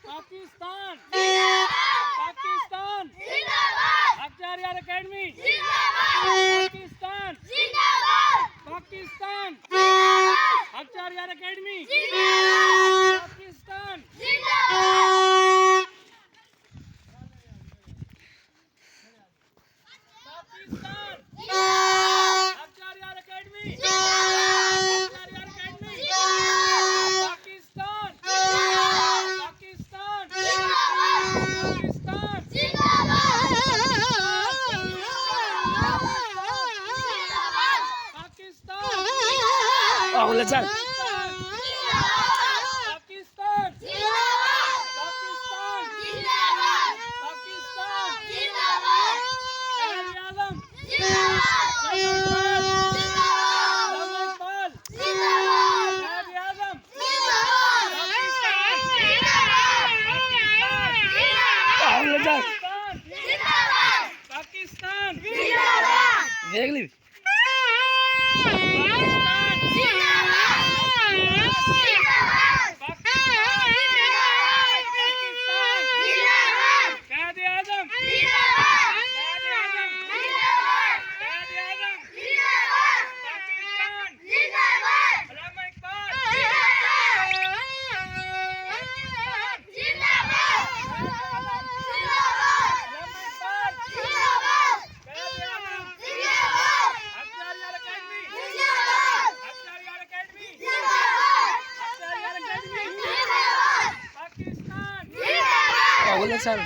पाकिस्तान पाकिस्तान आचार्य academy Pakistan Pakistan आचार्य academy Pakistan Pakistan आचार्य academy आचार्य academy Pakistan Pakistan Pakistan Pakistan बोले चल पाकिस्तान पाकिस्तान पाकिस्तान आज़म बोले चल पाकिस्तान देख ली बोले चल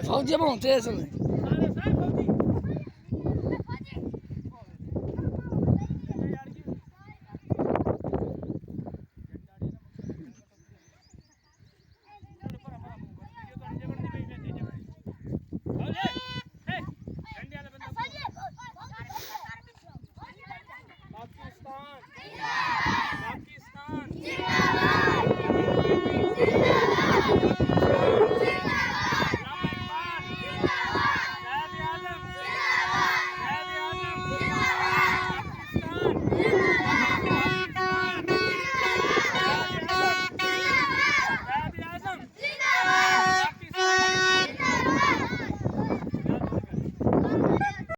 फौजी बन तेरे